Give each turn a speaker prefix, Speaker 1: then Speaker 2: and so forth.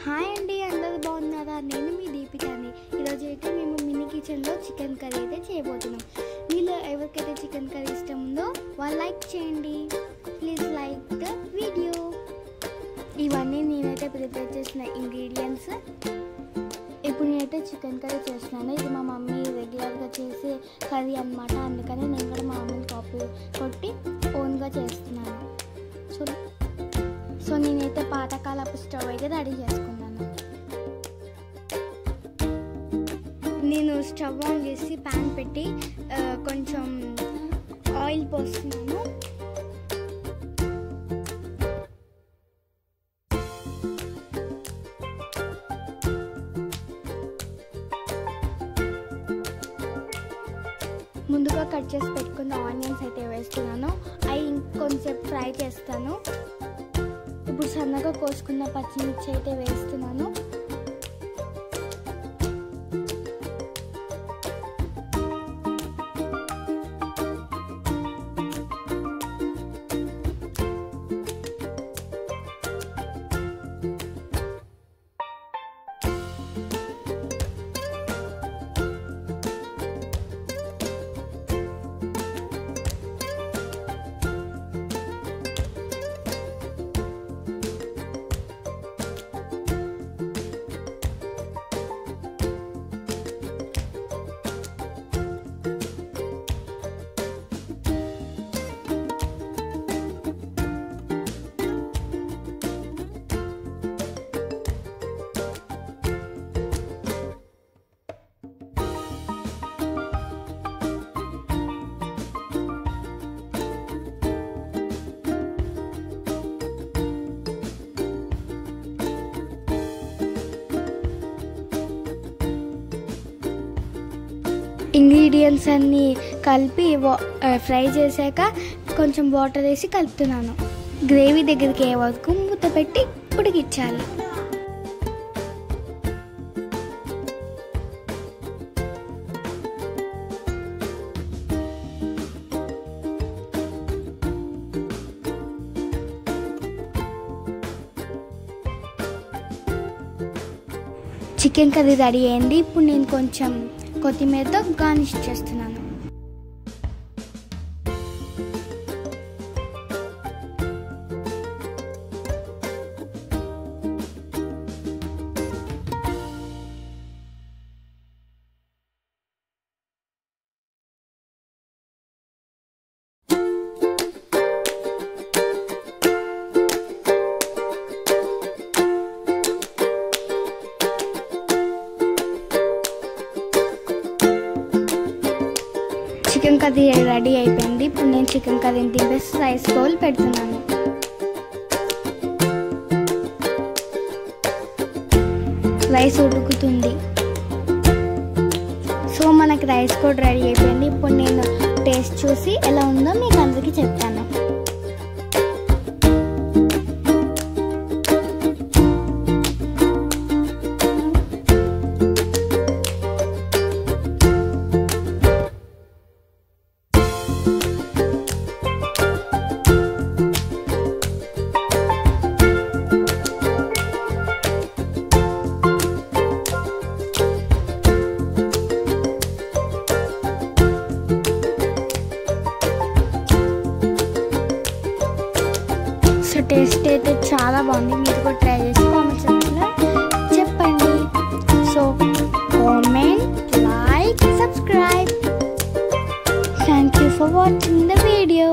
Speaker 1: Hi అండి, అందరూ బాగున్నారా? నేను మీ దీపికాని. ఈరోజు అయితే మేము మినీ కిచెన్లో చికెన్ కర్రీ అయితే చేయబోతున్నాం. మీలో ఎవరికైతే చికెన్ కర్రీ ఇష్టం ఉందో వాళ్ళు లైక్ చేయండి. Please like the video. ఇవన్నీ నేనైతే ప్రిపేర్ చేసిన ఇంగ్రీడియంట్స్. ఇప్పుడు నేనైతే చికెన్ కర్రీ చేస్తున్నాను. ఇది మా మమ్మీ రెగ్యులర్గా చేసే కర్రీ అనమాట. అందుకని నేను కూడా మా మమ్మీని కాపీ కొట్టి ఓన్గా చేస్తున్నాను. సో నేనైతే పాతకాలపు స్టవ్ అయితే రెడీ చేసుకున్నాను. నేను స్టవ్ ఆన్ చేసి ప్యాన్ పెట్టి కొంచెం ఆయిల్ పోస్తున్నాను. ముందుగా కట్ చేసి పెట్టుకున్న ఆనియన్స్ అయితే వేస్తున్నాను. అవి ఇంకొంచెం ఫ్రై చేస్తాను. ఇప్పుడు సన్నగా కోసుకున్న పచ్చిమిర్చి అయితే వేస్తున్నాను. ఇంగ్రీడియంట్స్ అన్నీ కలిపి ఫ్రై చేశాక కొంచెం వాటర్ వేసి కలుపుతున్నాను. గ్రేవీ దగ్గరికి అయ్యే వరకు మూత పెట్టి ఉడికించాలి. చికెన్ కర్రీ రెడీ అయింది. ఇప్పుడు నేను కొంచెం కొత్తిమీరతో గార్నిష్ చేస్తున్నాను. చికెన్ కర్రీ రెడీ అయిపోయింది. ఇప్పుడు నేను చికెన్ కర్రీని దింపేసి రైస్ బౌల్ పెడుతున్నాను. రైస్ ఉడుకుతుంది. సో మనకి రైస్ కూడా రెడీ అయిపోయింది. ఇప్పుడు నేను టేస్ట్ చూసి ఎలా ఉందో మీకు అందరికీ చెప్తాను. టేస్ట్ అయితే చాలా బాగుంది. మీరు కూడా ట్రై చేసి కామెంట్ సెక్షన్లో చెప్పండి. So comment, like, subscribe. Thank you for watching the video.